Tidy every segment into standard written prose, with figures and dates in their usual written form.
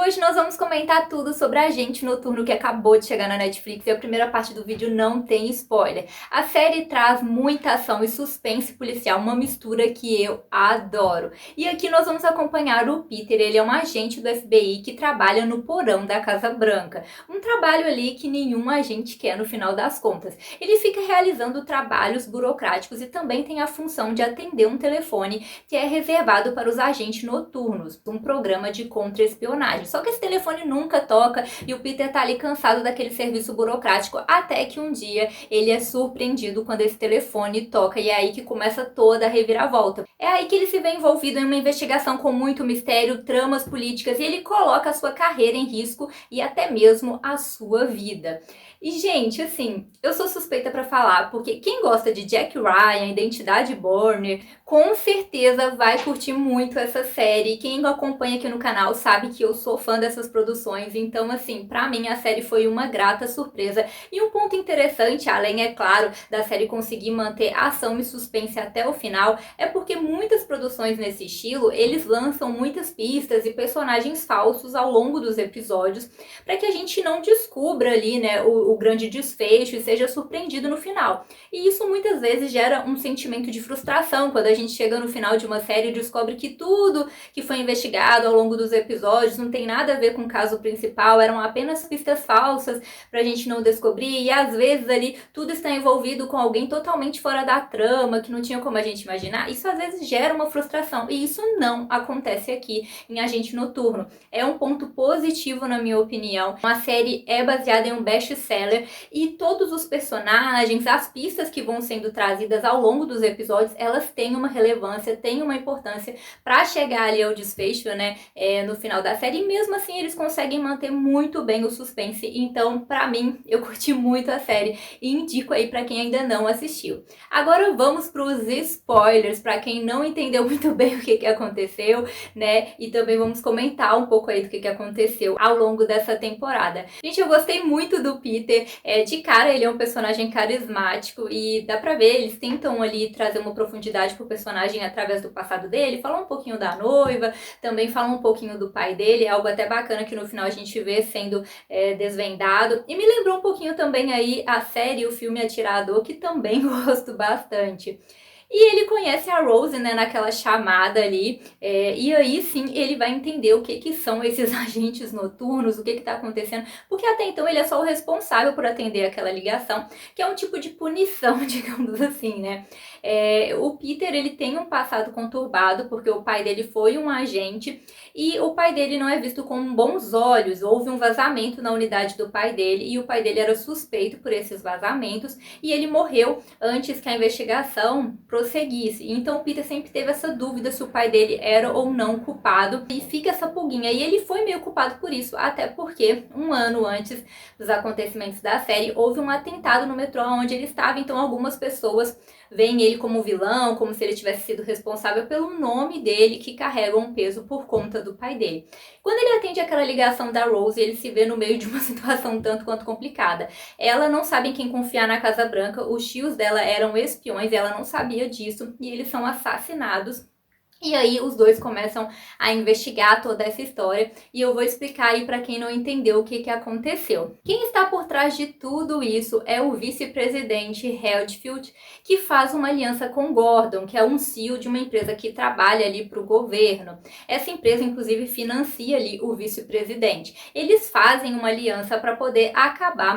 hoje nós vamos comentar tudo sobre Agente Noturno que acabou de chegar na Netflix e a primeira parte do vídeo não tem spoiler. A série traz muita ação e suspense policial, uma mistura que eu adoro. E aqui nós vamos acompanhar o Peter, ele é um agente do FBI que trabalha no porão da Casa Branca. Um trabalho ali que nenhum agente quer no final das contas. Ele fica realizando trabalhos burocráticos e também tem a função de atender um telefone que é reservado para os agentes noturnos, um programa de contra-espionagem. Só que esse telefone nunca toca e o Peter tá ali cansado daquele serviço burocrático, até que um dia ele é surpreendido quando esse telefone toca e é aí que começa toda a reviravolta. É aí que ele se vê envolvido em uma investigação com muito mistério, tramas políticas e ele coloca a sua carreira em risco e até mesmo a sua vida. E, gente, assim, eu sou suspeita pra falar, porque quem gosta de Jack Ryan, Identidade Bourne, com certeza vai curtir muito essa série. Quem acompanha aqui no canal sabe que eu sou fã dessas produções, então, assim, pra mim a série foi uma grata surpresa. E um ponto interessante, além, é claro, da série conseguir manter ação e suspense até o final, é porque muitas produções nesse estilo, eles lançam muitas pistas e personagens falsos ao longo dos episódios, para que a gente não descubra ali, né, o grande desfecho e seja surpreendido no final. E isso muitas vezes gera um sentimento de frustração quando a gente chega no final de uma série e descobre que tudo que foi investigado ao longo dos episódios não tem nada a ver com o caso principal, eram apenas pistas falsas pra gente não descobrir, e às vezes ali tudo está envolvido com alguém totalmente fora da trama, que não tinha como a gente imaginar. Isso às vezes gera uma frustração, e isso não acontece aqui em Agente Noturno. É um ponto positivo na minha opinião. A série é baseada em um best-seller e todos os personagens, as pistas que vão sendo trazidas ao longo dos episódios, elas têm uma relevância, têm uma importância para chegar ali ao desfecho, né, no final da série, e mesmo assim eles conseguem manter muito bem o suspense. Então, pra mim, eu curti muito a série e indico aí para quem ainda não assistiu. Agora vamos para os spoilers, para quem não entendeu muito bem o que aconteceu, né, e também vamos comentar um pouco aí do que aconteceu ao longo dessa temporada. Gente, eu gostei muito do Peter. De cara, ele é um personagem carismático e dá pra ver, eles tentam ali trazer uma profundidade pro personagem através do passado dele, falar um pouquinho da noiva, também falar um pouquinho do pai dele, é algo até bacana que no final a gente vê sendo desvendado. E me lembrou um pouquinho também aí a série, o filme Atirador, que também gosto bastante. E ele conhece a Rose, né, naquela chamada ali, e aí sim ele vai entender o que são esses agentes noturnos, o que tá acontecendo, porque até então ele é só o responsável por atender aquela ligação, que é um tipo de punição, digamos assim, né. O Peter, ele tem um passado conturbado, porque o pai dele foi um agente, e o pai dele não é visto com bons olhos. Houve um vazamento na unidade do pai dele, e o pai dele era suspeito por esses vazamentos, e ele morreu antes que a investigação prosseguisse. Então o Peter sempre teve essa dúvida se o pai dele era ou não culpado, e fica essa pulguinha, e ele foi meio culpado por isso, até porque um ano antes dos acontecimentos da série, houve um atentado no metrô onde ele estava, então algumas pessoas veem ele como vilão, como se ele tivesse sido responsável pelo nome dele, que carrega um peso por conta do pai dele. Quando ele atende aquela ligação da Rose, ele se vê no meio de uma situação tanto quanto complicada. Ela não sabe em quem confiar na Casa Branca, os tios dela eram espiões, ela não sabia disso, e eles são assassinados. E aí os dois começam a investigar toda essa história e eu vou explicar aí para quem não entendeu o que aconteceu. Quem está por trás de tudo isso é o vice-presidente Redfield, que faz uma aliança com Gordon, que é um CEO de uma empresa que trabalha ali para o governo. Essa empresa inclusive financia ali o vice-presidente. Eles fazem uma aliança para poder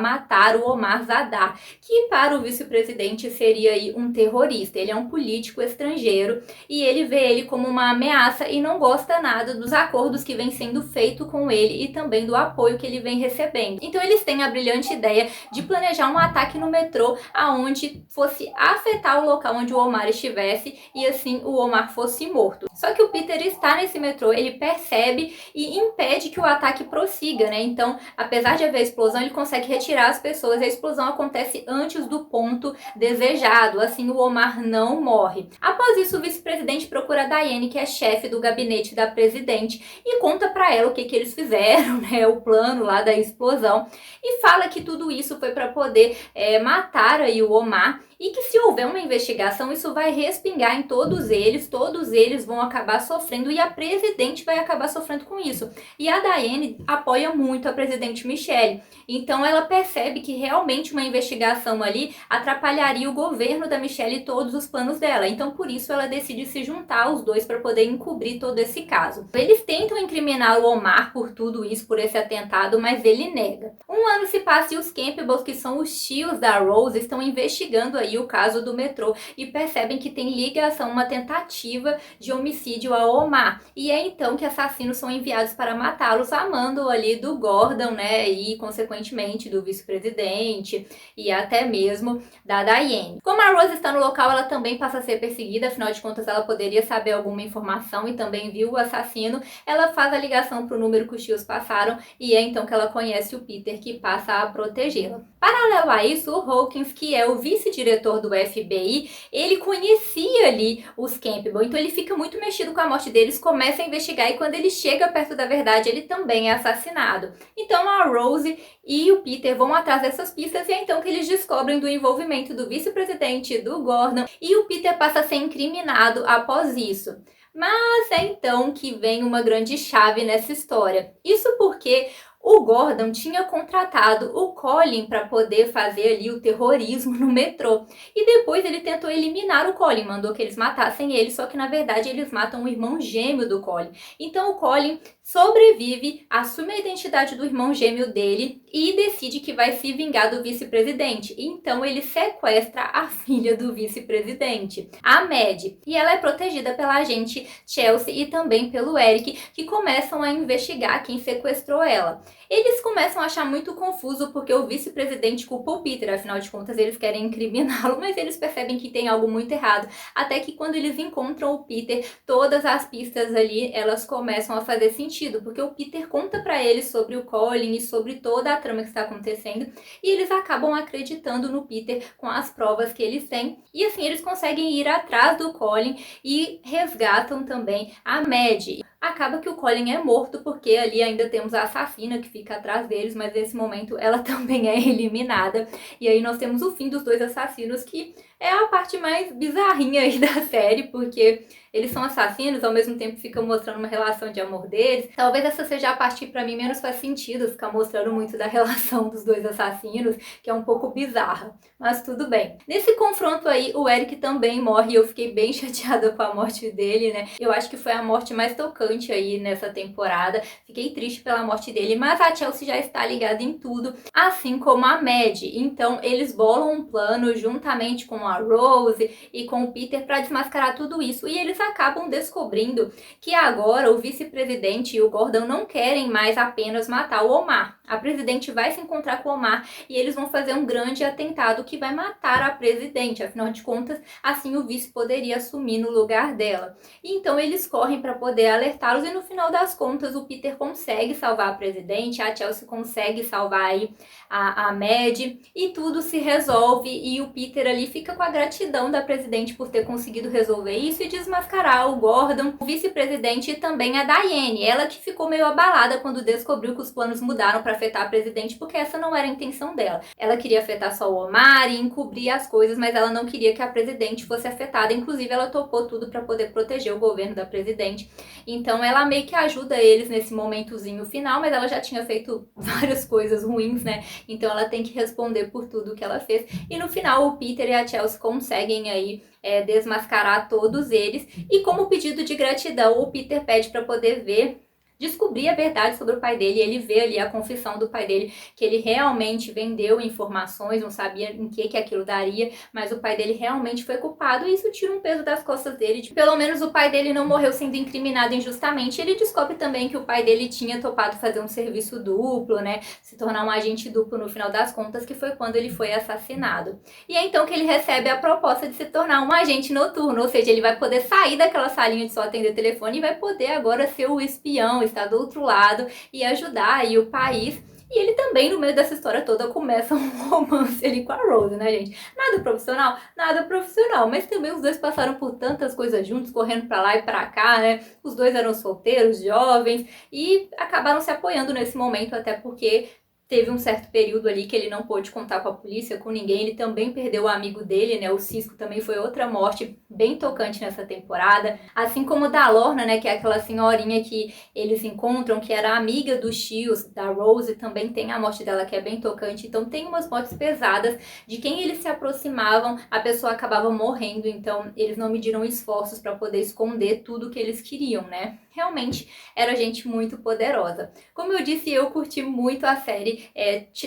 matar o Omar Zadar, que para o vice-presidente seria aí um terrorista. Ele é um político estrangeiro e ele vê ele como uma ameaça e não gosta nada dos acordos que vem sendo feito com ele e também do apoio que ele vem recebendo. Então eles têm a brilhante ideia de planejar um ataque no metrô aonde fosse afetar o local onde o Omar estivesse e assim o Omar fosse morto. Só que o Peter está nesse metrô, ele percebe e impede que o ataque prossiga, né? Então, apesar de haver explosão, ele consegue retirar as pessoas e a explosão acontece antes do ponto desejado, assim o Omar não morre. Após isso, o vice-presidente procura Diane, que é chefe do gabinete da presidente, e conta pra ela o que eles fizeram, né, o plano lá da explosão, e fala que tudo isso foi para poder matar aí o Omar e que se houver uma investigação, isso vai respingar em todos eles vão acabar sofrendo e a presidente vai acabar sofrendo com isso. E a Diane apoia muito a presidente Michelle, então ela percebe que realmente uma investigação ali atrapalharia o governo da Michelle e todos os planos dela, então por isso ela decide se juntar aos dois para poder encobrir todo esse caso. Eles tentam incriminar o Omar por tudo isso, por esse atentado, mas ele nega. Um ano se passa e os Campbells, que são os tios da Rose, estão investigando aí o caso do metrô e percebem que tem ligação, uma tentativa de homicídio ao Omar. E é então que assassinos são enviados para matá-los, amando ali do Gordon, né, e consequentemente do vice-presidente e até mesmo da Diane. Como a Rose está no local, ela também passa a ser perseguida, afinal de contas ela poderia saber alguma informação e também viu o assassino. Ela faz a ligação para o número que os tios passaram e é então que ela conhece o Peter, que passa a protegê-la. Paralelo a isso, o Hawkins, que é o vice-diretor do FBI, ele conhecia ali os Campbell, então ele fica muito mexido com a morte deles, começa a investigar e quando ele chega perto da verdade, ele também é assassinado. Então a Rose e o Peter vão atrás dessas pistas e é então que eles descobrem do envolvimento do vice-presidente, do Gordon, e o Peter passa a ser incriminado após isso. Mas é então que vem uma grande chave nessa história. Isso porque o Gordon tinha contratado o Colin para poder fazer ali o terrorismo no metrô. E depois ele tentou eliminar o Colin, mandou que eles matassem ele, só que na verdade eles matam o irmão gêmeo do Colin. Então o Colin sobrevive, assume a identidade do irmão gêmeo dele e decide que vai se vingar do vice-presidente. Então ele sequestra a filha do vice-presidente, a Mad. E ela é protegida pela agente Chelsea e também pelo Eric, que começam a investigar quem sequestrou ela. Eles começam a achar muito confuso porque o vice-presidente culpa o Peter, afinal de contas eles querem incriminá-lo, mas eles percebem que tem algo muito errado. Até que quando eles encontram o Peter, todas as pistas ali, elas começam a fazer sentido, porque o Peter conta pra eles sobre o Colin e sobre toda a trama que está acontecendo, e eles acabam acreditando no Peter com as provas que eles têm, e assim eles conseguem ir atrás do Colin e resgatam também a Mad. Acaba que o Colin é morto porque ali ainda temos a assassina que fica atrás deles, mas nesse momento ela também é eliminada. E aí nós temos o fim dos dois assassinos, que é a parte mais bizarrinha aí da série, porque eles são assassinos, ao mesmo tempo ficam mostrando uma relação de amor deles. Talvez essa seja a parte que pra mim menos faz sentido, ficar mostrando muito da relação dos dois assassinos, que é um pouco bizarra, mas tudo bem. Nesse confronto aí, o Eric também morre e eu fiquei bem chateada com a morte dele, né? Eu acho que foi a morte mais tocante aí nessa temporada. Fiquei triste pela morte dele, mas a Chelsea já está ligada em tudo, assim como a Mad. Então eles bolam um plano juntamente com a Rose e com o Peter para desmascarar tudo isso, e eles acabam descobrindo que agora o vice-presidente e o Gordon não querem mais apenas matar o Omar. A presidente vai se encontrar com o Omar e eles vão fazer um grande atentado que vai matar a presidente. Afinal de contas, assim o vice poderia assumir no lugar dela. E então eles correm para poder alertá-los e no final das contas o Peter consegue salvar a presidente, a Chelsea consegue salvar aí a Mad e tudo se resolve e o Peter ali fica com a gratidão da presidente por ter conseguido resolver isso e desmascarar o Gordon, o vice-presidente e também a Diane. Ela que ficou meio abalada quando descobriu que os planos mudaram para afetar a presidente, porque essa não era a intenção dela. Ela queria afetar só o Omar e encobrir as coisas, mas ela não queria que a presidente fosse afetada. Inclusive, ela topou tudo para poder proteger o governo da presidente. Então, ela meio que ajuda eles nesse momentozinho final, mas ela já tinha feito várias coisas ruins, né? Então, ela tem que responder por tudo que ela fez. E no final, o Peter e a Chelsea conseguem aí desmascarar todos eles. E como pedido de gratidão, o Peter pede para poder descobrir a verdade sobre o pai dele. Ele vê ali a confissão do pai dele, que ele realmente vendeu informações, não sabia em que aquilo daria, mas o pai dele realmente foi culpado e isso tira um peso das costas dele. Pelo menos o pai dele não morreu sendo incriminado injustamente. Ele descobre também que o pai dele tinha topado fazer um serviço duplo, né, se tornar um agente duplo no final das contas, que foi quando ele foi assassinado. E é então que ele recebe a proposta de se tornar um agente noturno, ou seja, ele vai poder sair daquela salinha de só atender telefone e vai poder agora ser o espião, estar do outro lado e ajudar aí o país. E ele também, no meio dessa história toda, começa um romance ali com a Rose, né, gente? Nada profissional, mas também os dois passaram por tantas coisas juntos, correndo pra lá e pra cá, né? Os dois eram solteiros, jovens, e acabaram se apoiando nesse momento, até porque Teve um certo período ali que ele não pôde contar com a polícia, com ninguém. Ele também perdeu o amigo dele, né? O Cisco também foi outra morte bem tocante nessa temporada. Assim como o da Lorna, né? Que é aquela senhorinha que eles encontram, que era amiga dos tios da Rose. Também tem a morte dela que é bem tocante. Então tem umas mortes pesadas. De quem eles se aproximavam, a pessoa acabava morrendo. Então eles não mediram esforços para poder esconder tudo que eles queriam, né? Realmente era gente muito poderosa. Como eu disse, eu curti muito a série.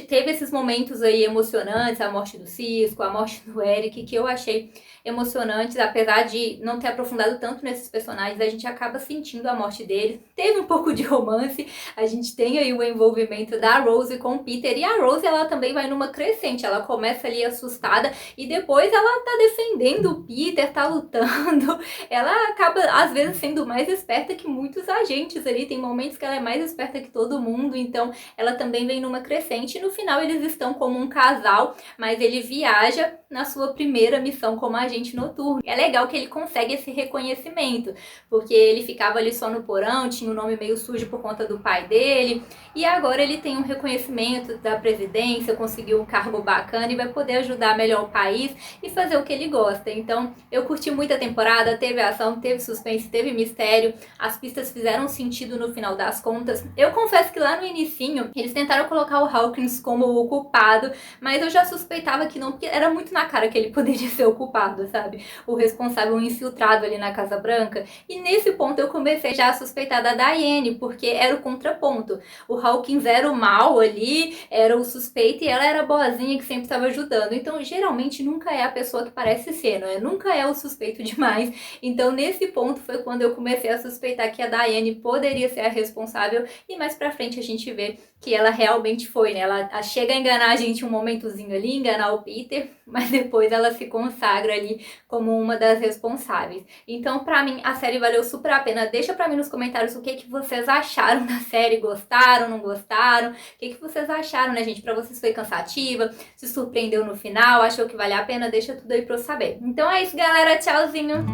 Teve esses momentos aí emocionantes, a morte do Cisco, a morte do Eric, que eu achei emocionantes, apesar de não ter aprofundado tanto nesses personagens, a gente acaba sentindo a morte deles. Teve um pouco de romance, a gente tem aí o envolvimento da Rose com o Peter, e a Rose, ela também vai numa crescente, ela começa ali assustada, e depois ela tá defendendo o Peter, tá lutando, ela acaba, às vezes, sendo mais esperta que muitos agentes ali, tem momentos que ela é mais esperta que todo mundo, então ela também vem numa crescente, e no final eles estão como um casal, mas ele viaja na sua primeira missão como agente noturno. É legal que ele consegue esse reconhecimento, porque ele ficava ali só no porão, tinha o nome meio sujo por conta do pai dele, e agora ele tem um reconhecimento da presidência, conseguiu um cargo bacana e vai poder ajudar melhor o país e fazer o que ele gosta. Então, eu curti muito a temporada, teve ação, teve suspense, teve mistério, as pistas fizeram sentido no final das contas. Eu confesso que lá no inicinho, eles tentaram colocar o Hawkins como o culpado, mas eu já suspeitava que não, porque era muito na cara que ele poderia ser o culpado, sabe? O responsável infiltrado ali na Casa Branca. E nesse ponto eu comecei já a suspeitar da Diane, porque era o contraponto. O Hawkins era o mal ali, era o suspeito, e ela era a boazinha que sempre estava ajudando. Então, geralmente, nunca é a pessoa que parece ser, não é? Nunca é o suspeito demais. Então, nesse ponto foi quando eu comecei a suspeitar que a Diane poderia ser a responsável, e mais pra frente a gente vê que ela realmente foi, né? Ela chega a enganar a gente um momentozinho ali, enganar o Peter, mas depois ela se consagra ali como uma das responsáveis. Então, pra mim, a série valeu super a pena. Deixa pra mim nos comentários o que vocês acharam da série. Gostaram, não gostaram? O que vocês acharam, né, gente? Pra vocês foi cansativa? Se surpreendeu no final? Achou que vale a pena? Deixa tudo aí pra eu saber. Então é isso, galera. Tchauzinho!